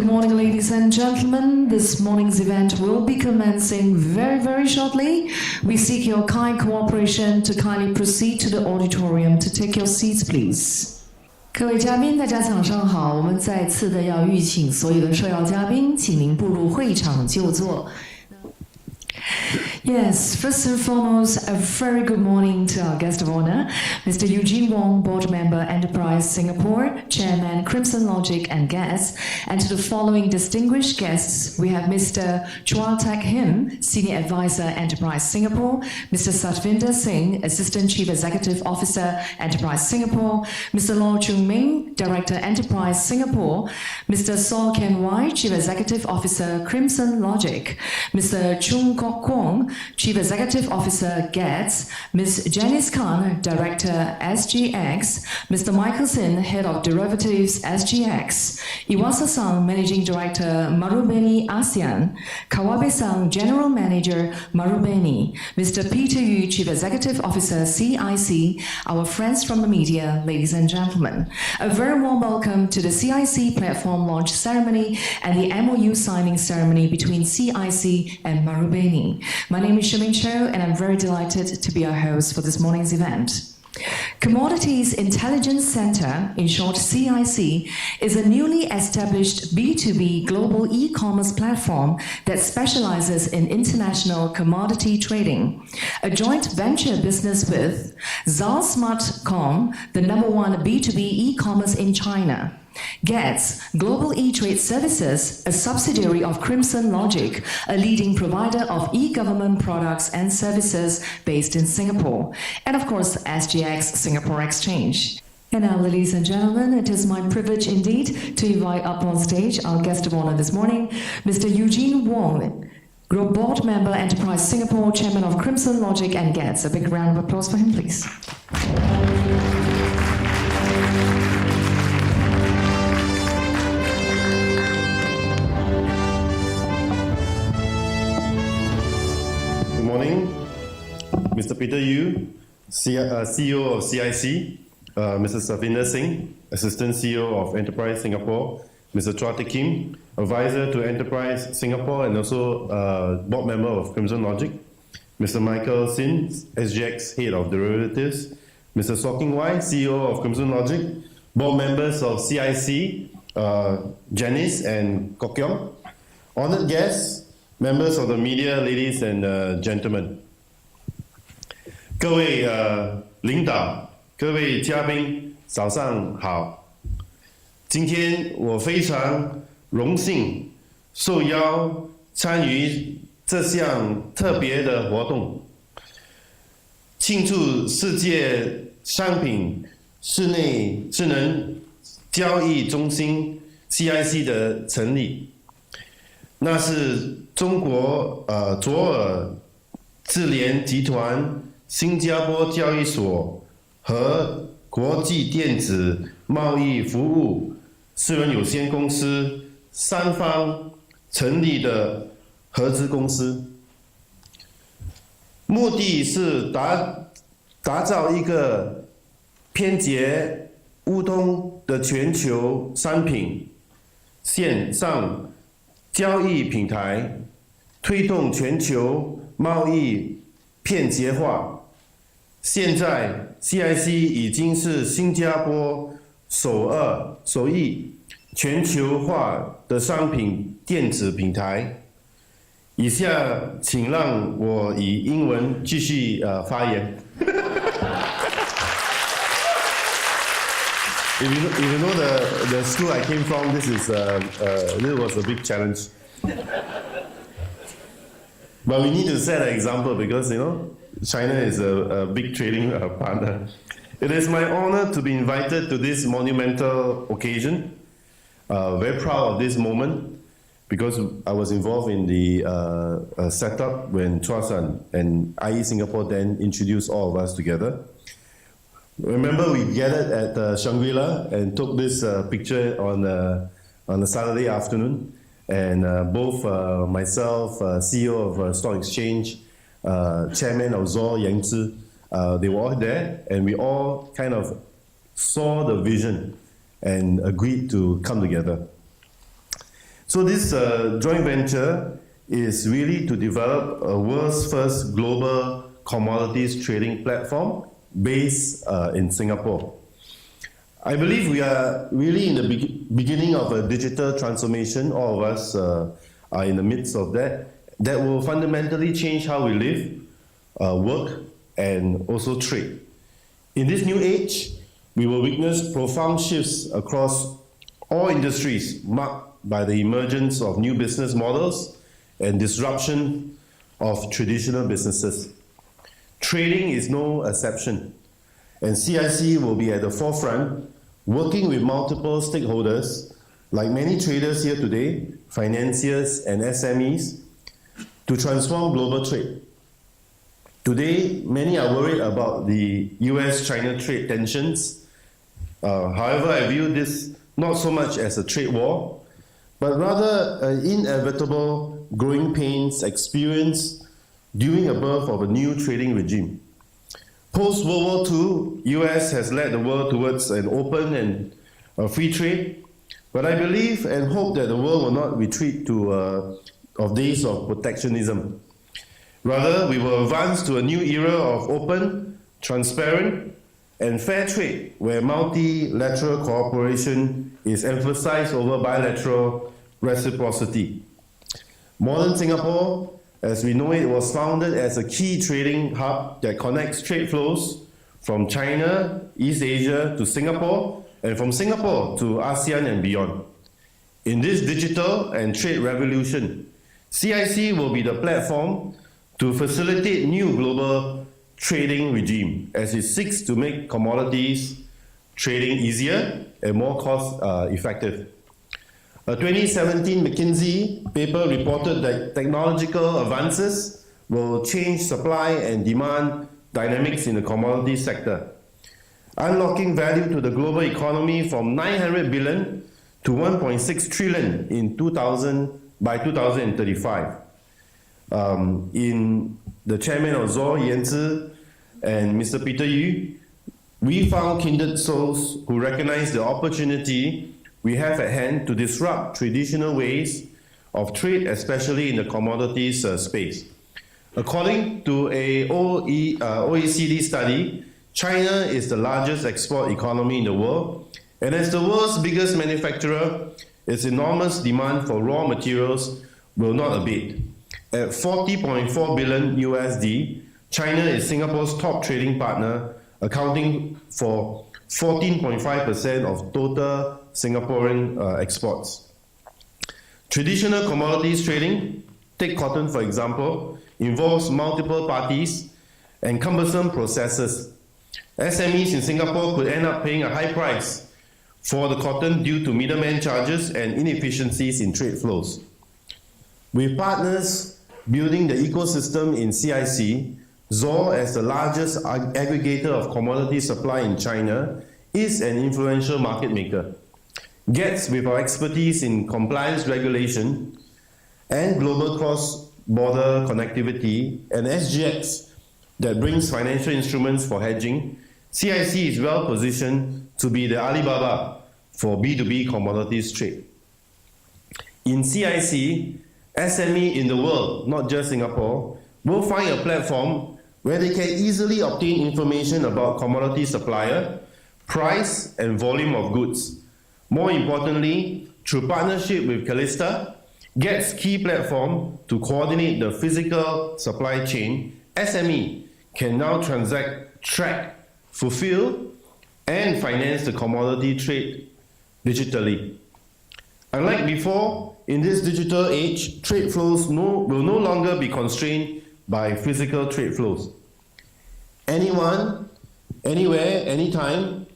Good morning, ladies and gentlemen. This morning's event will be commencing very, very shortly. We seek your kind cooperation to kindly proceed to the auditorium to take your seats, please. 各位嘉宾，大家早上好。我们再次的要预请所有的受邀嘉宾，请您步入会场就座。Yes, first and foremost, a very good morning to our guest of honor, Mr. Eugene Wong, Board Member, Enterprise Singapore, Chairman, CrimsonLogic and guests. And to the following distinguished guests, we have Mr. Chua Tak Him, Senior Advisor, Enterprise Singapore, Mr. Satvinder Singh, Assistant Chief Executive Officer, Enterprise Singapore, Mr. Law Chung Ming, Director, Enterprise Singapore, Mr. Saw Ken Wai, Chief Executive Officer, CrimsonLogic, Mr. Chung Kok Kwong, Chief Executive Officer, GETS, Ms. Janice Khan, Director, SGX, Mr. Michael Sin, Head of Derivatives, SGX, Iwasa-san, Managing Director, Marubeni ASEAN, Kawabe-san, General Manager, Marubeni, Mr. Peter Yu, Chief Executive Officer, CIC, our friends from the media, ladies and gentlemen. A very warm welcome to the CIC Platform Launch Ceremony and the MOU signing ceremony between CIC and Marubeni. My name is Shimin Cho, and I'm very delighted to be your host for this morning's event. Commodities Intelligence Center, in short CIC, is a newly established B2B global e-commerce platform that specializes in international commodity trading. A joint venture business with Zalsmart.com, the #1 B2B e-commerce in China. GETS, Global E-Trade Services, a subsidiary of CrimsonLogic, a leading provider of e-government products and services based in Singapore. And of course, SGX Singapore Exchange. And now, ladies and gentlemen, it is my privilege indeed to invite up on stage our guest of honor this morning, Mr. Eugene Wong, Group Board Member, Enterprise Singapore, Chairman of CrimsonLogic and GETS. A big round of applause for him, please. Morning, Mr. Peter Yu, CEO of CIC, Mr. Satvinder Singh, Assistant CEO of Enterprise Singapore, Mr. Chua Tak Kim, Advisor to Enterprise Singapore and also Board Member of CrimsonLogic, Mr. Michael Sin, SGX Head of Derivatives, Mr. Saw Ken Wai, CEO of CrimsonLogic, Board Members of CIC, Janice and Kok Kwong, Honored guests, Members of the media, ladies and gentlemen， 各位领导，各位嘉宾，早上好。今天我非常荣幸受邀参与这项特别的活动，庆祝世界商品室内智能交易中心 CIC 的成立。那是中国左耳智联集团、新加坡交易所和国际电子贸易服务私人有限公司三方成立的合资公司，目的是打造一个便捷互通的全球商品线上交易平台，推动全球贸易便捷化。现在 CIC 已经是新加坡首亿全球化的商品电子平台。以下请让我以英文继续发言。If you know the school I came from, this was a big challenge. But we need to set an example because, China is a big trading partner. It is my honor to be invited to this monumental occasion. Very proud of this moment because I was involved in the setup when Chua-san and IE Singapore then introduced all of us together. Remember, we gathered at Shangri-La and took this picture on a Saturday afternoon, and both myself, CEO of Stock Exchange, Chairman of ZOR Yangzi, they were all there, and we all kind of saw the vision and agreed to come together. So this joint venture is really to develop a world's first global commodities trading platform based in Singapore. I believe we are really in the beginning of a digital transformation. All of us are in the midst of that will fundamentally change how we live, work, and also trade. In this new age, we will witness profound shifts across all industries marked by the emergence of new business models and disruption of traditional businesses. Trading is no exception, and CIC will be at the forefront, working with multiple stakeholders, like many traders here today, financiers and SMEs, to transform global trade. Today, many are worried about the US-China trade tensions. However, I view this not so much as a trade war, but rather an inevitable growing pains experienced during the birth of a new trading regime. Post-World War II, US has led the world towards an open and free trade, but I believe and hope that the world will not retreat to days of protectionism. Rather, we will advance to a new era of open, transparent, and fair trade, where multilateral cooperation is emphasized over bilateral reciprocity. Modern Singapore, as we know it, was founded as a key trading hub that connects trade flows from China, East Asia to Singapore, and from Singapore to ASEAN and beyond. In this digital and trade revolution, CIC will be the platform to facilitate new global trading regime as it seeks to make commodities trading easier and more cost effective. A 2017 McKinsey paper reported that technological advances will change supply and demand dynamics in the commodity sector, unlocking value to the global economy from 900 billion to 1.6 trillion by 2035. In the chairman of ZOR, Yanzi, and Mr. Peter Yu, we found kindred souls who recognize the opportunity we have at hand to disrupt traditional ways of trade, especially in the commodities space. According to a OECD study, China is the largest export economy in the world, and as the world's biggest manufacturer, its enormous demand for raw materials will not abate. At 40.4 billion USD, China is Singapore's top trading partner, accounting for 14.5% of total Singaporean exports. Traditional commodities trading, take cotton for example, involves multiple parties and cumbersome processes. SMEs in Singapore could end up paying a high price for the cotton due to middleman charges and inefficiencies in trade flows. With partners building the ecosystem in CIC, ZOR, as the largest aggregator of commodity supply in China, is an influential market maker. GETS, with our expertise in compliance regulation and global cross-border connectivity, and SGX that brings financial instruments for hedging, CIC is well positioned to be the Alibaba for B2B commodities trade. In CIC, SME in the world, not just Singapore, will find a platform where they can easily obtain information about commodity supplier, price, and volume of goods. More importantly, through partnership with Calista, GET's key platform to coordinate the physical supply chain, SME can now transact, track, fulfill, and finance the commodity trade digitally. Unlike before, in this digital age, trade flows will no longer be constrained by physical trade flows. Anyone, anywhere, anytime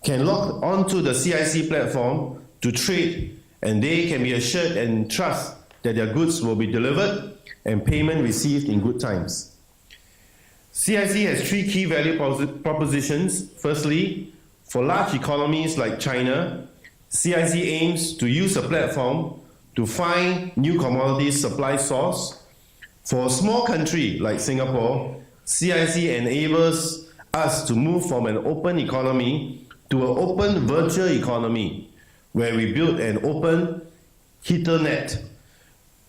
can log onto the CIC platform to trade, and they can be assured and trust that their goods will be delivered and payment received in good times. CIC has three key value propositions. Firstly, for large economies like China, CIC aims to use a platform to find new commodities supply source. For a small country like Singapore, CIC enables us to move from an open economy to an open virtual economy, where we build an open, HeaterNet.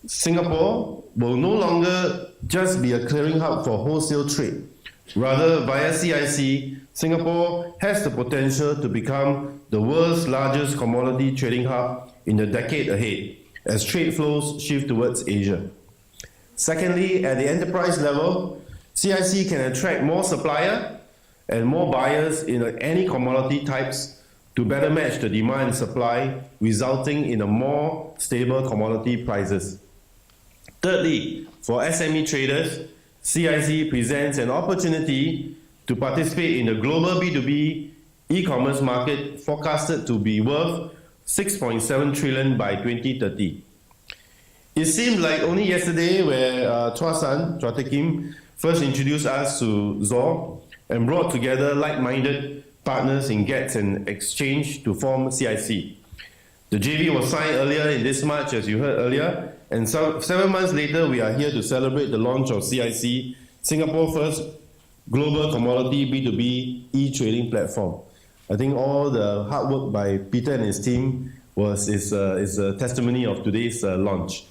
Singapore will no longer just be a clearing hub for wholesale trade. Rather, via CIC, Singapore has the potential to become the world's largest commodity trading hub in the decade ahead, as trade flows shift towards Asia. Secondly, at the enterprise level, CIC can attract more supplier and more buyers in any commodity types to better match the demand and supply, resulting in a more stable commodity prices. Thirdly, for SME traders, CIC presents an opportunity to participate in the global B2B e-commerce market forecasted to be worth 6.7 trillion by 2030. It seemed like only yesterday where Chua Tae Kim first introduced us to ZOR and brought together like-minded partners in GETS and Exchange to form CIC. The JV was signed earlier in this March, as you heard earlier, and 7 months later, we are here to celebrate the launch of CIC, Singapore's first global commodity B2B e-trading platform. I think all the hard work by Peter and his team is a testimony of today's launch.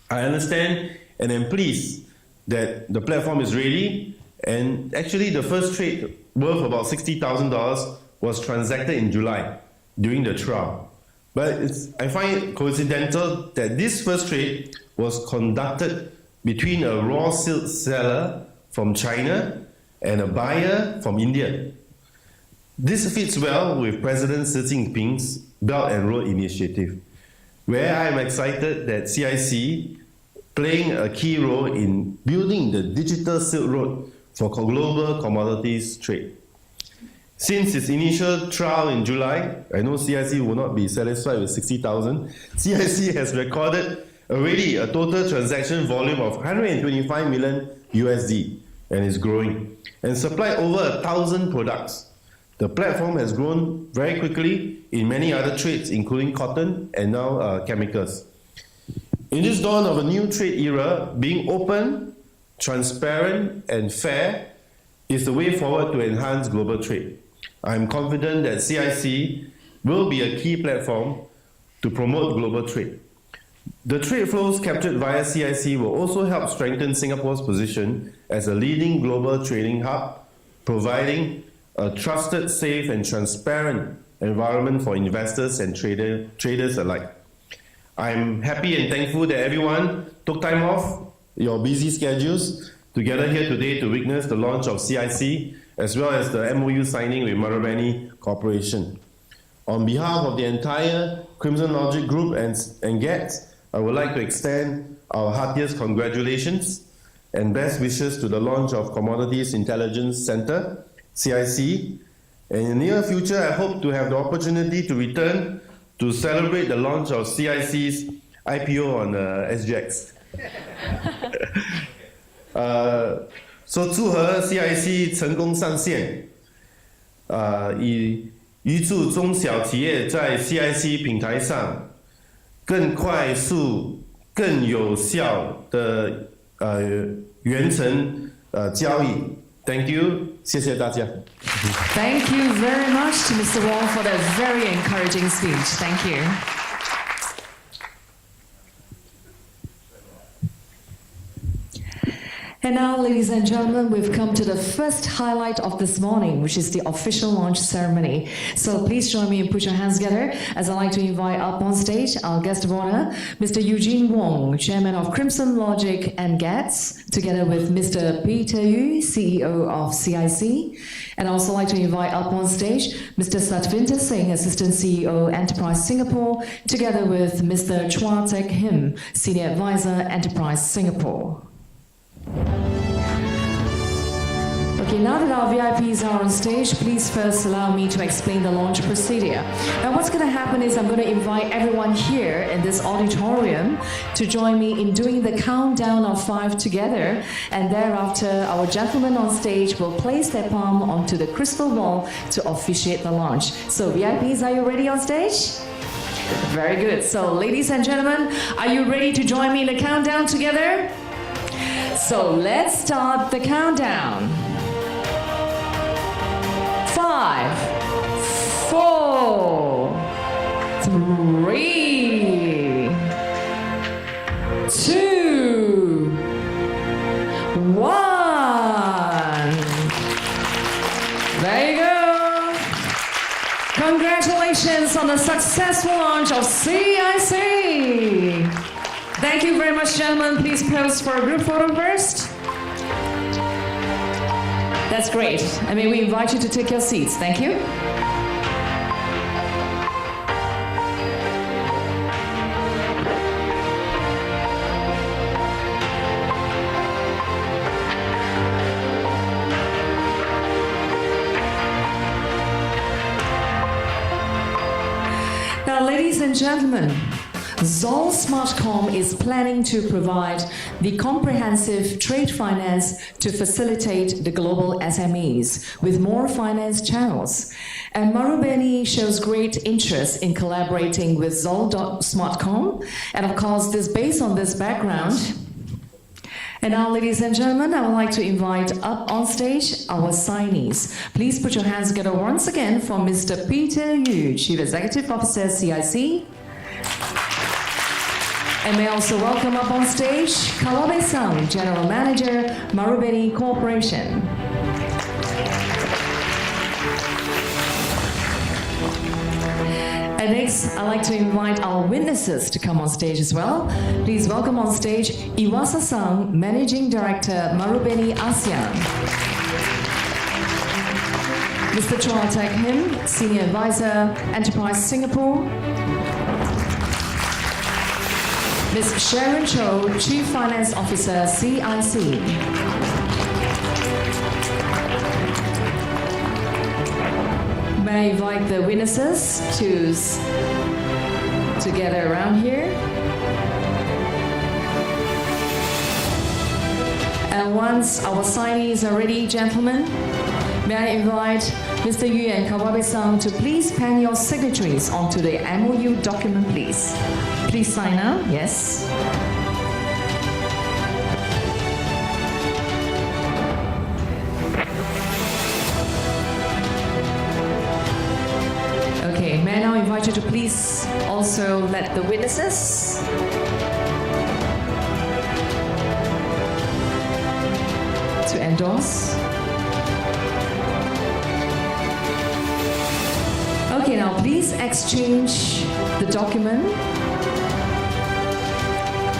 I understand and am pleased that the platform is ready, and actually the first trade worth about $60,000 was transacted in July during the trial. But I find it coincidental that this first trade was conducted between a raw silk seller from China and a buyer from India. This fits well with President Xi Jinping's Belt and Road Initiative, where I am excited that CIC playing a key role in building the digital Silk Road for global commodities trade. Since its initial trial in July, I know CIC will not be satisfied with 60,000. CIC has recorded already a total transaction volume of 125 million USD and is growing, and supplied over 1,000 products. The platform has grown very quickly in many other trades, including cotton and now chemicals. In this dawn of a new trade era, being open, transparent, and fair is the way forward to enhance global trade. I am confident that CIC will be a key platform to promote global trade. The trade flows captured via CIC will also help strengthen Singapore's position as a leading global trading hub, providing a trusted, safe, and transparent environment for investors and traders alike. I'm happy and thankful that everyone took time off your busy schedules to gather here today to witness the launch of CIC, as well as the MOU signing with Marubeni Corporation. On behalf of the entire CrimsonLogic Group and GETS, I would like to extend our heartiest congratulations and best wishes to the launch of Commodities Intelligence Center, CIC. And in the near future, I hope to have the opportunity to return to celebrate the launch of CIC's IPO on SGX. 祝贺 CIC 成功上线，以预祝中小企业在 CIC 平台上更快速、更有效的完成交易。Thank you， 谢谢大家。Thank you very much to Mr. Wong for that very encouraging speech. Thank you. And now, ladies and gentlemen, we've come to the first highlight of this morning, which is the official launch ceremony. So please join me and put your hands together as I'd like to invite up on stage our guest of honor, Mr. Eugene Wong, Chairman of CrimsonLogic and GETS, together with Mr. Peter Yu, CEO of CIC. And I'd also like to invite up on stage Mr. Satvinder Singh, Assistant CEO, Enterprise Singapore, together with Mr. Chua Tae Kim, Senior Advisor, Enterprise Singapore. Okay, now that our VIPs are on stage, please first allow me to explain the launch procedure. Now what's going to happen is I'm going to invite everyone here in this auditorium to join me in doing the countdown of 5 together, and thereafter our gentlemen on stage will place their palm onto the crystal ball to officiate the launch. So VIPs, are you ready on stage? Very good. So ladies and gentlemen, are you ready to join me in the countdown together? So let's start the countdown. 5, 4, 3, 2, 1. There you go. Congratulations on the successful launch of CIC. Thank you very much, gentlemen. Please pose for a group photo first. That's great. And may we invite you to take your seats. Thank you. Now, ladies and gentlemen, Zoll Smartcom is planning to provide the comprehensive trade finance to facilitate the global SMEs with more finance channels. And Marubeni shows great interest in collaborating with Zoll Smartcom. And of course, this based on this background. And now, ladies and gentlemen, I would like to invite up on stage our signees. Please put your hands together once again for Mr. Peter Yu, Chief Executive Officer, CIC. And may I also welcome up on stage Kawabe-san, General Manager, Marubeni Corporation. And next, I'd like to invite our witnesses to come on stage as well. Please welcome on stage Iwasa-san, Managing Director, Marubeni ASEAN. Mr. Chua Tek-him, Senior Advisor, Enterprise Singapore. Ms. Sharon Cho, Chief Finance Officer, CIC. May I invite the witnesses to gather around here. And once our signees are ready, gentlemen, may I invite Mr. Yu and Kawabe-san to please pen your signatories onto the MOU document, please. Please sign now, yes. Okay, may I now invite you to please also let the witnesses to endorse. Okay, now please exchange the document.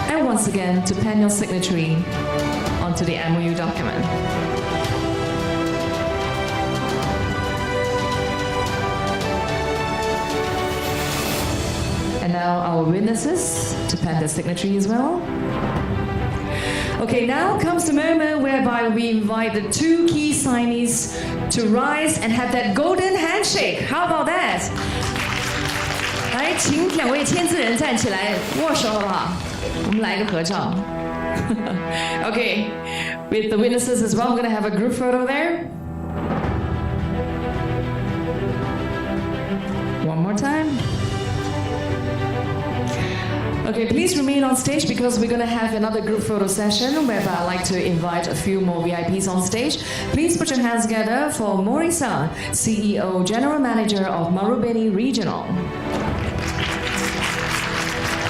And once again, to pen your signatory onto the MOU document. And now our witnesses to pen their signatory as well. Okay, now comes the moment whereby we invite the two key signees to rise and have that golden handshake. How about that? 来，请两位签字人站起来握手好不好？我们来一个合照。Okay, with the witnesses as well, we're going to have a group photo there. One more time. Okay, please remain on stage because we're going to have another group photo session whereby I'd like to invite a few more VIPs on stage. Please put your hands together for Mori-san, CEO, General Manager of Marubeni Regional.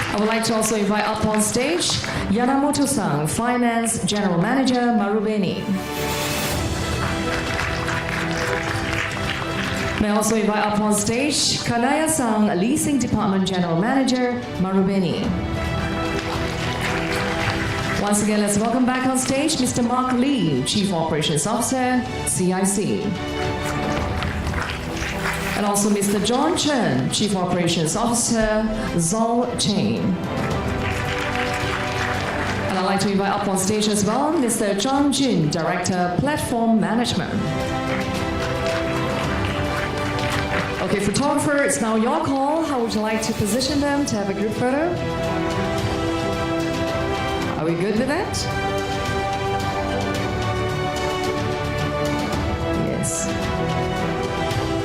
I would like to also invite up on stage Yanamoto-san, Finance General Manager, Marubeni. May I also invite up on stage Kanaya-san, Leasing Department General Manager, Marubeni. Once again, let's welcome back on stage Mr. Mark Lee, Chief Operations Officer, CIC. And also Mr. John Chen, Chief Operations Officer, Zoll Chain. And I'd like to invite up on stage as well Mr. Zhang Jun, Director, Platform Management. Okay, photographer, it's now your call. How would you like to position them to have a group photo? Are we good with that? Yes.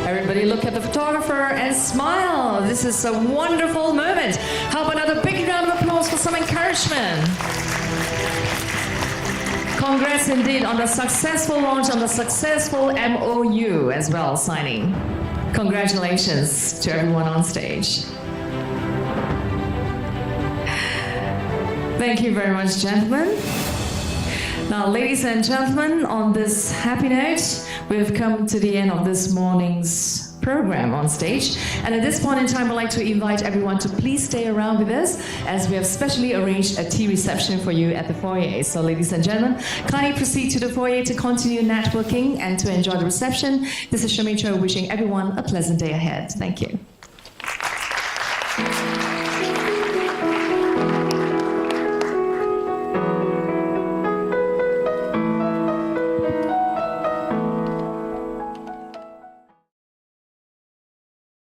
Everybody look at the photographer and smile. This is a wonderful moment. How about another big round of applause for some encouragement? Congrats indeed on the successful launch, on the successful MOU as well, signing. Congratulations to everyone on stage. Thank you very much, gentlemen. Now, ladies and gentlemen, on this happy note, we've come to the end of this morning's program on stage. And at this point in time, I'd like to invite everyone to please stay around with us as we have specially arranged a tea reception for you at the foyer. So, ladies and gentlemen, kindly proceed to the foyer to continue networking and to enjoy the reception. This is Shami Cho wishing everyone a pleasant day ahead. Thank you.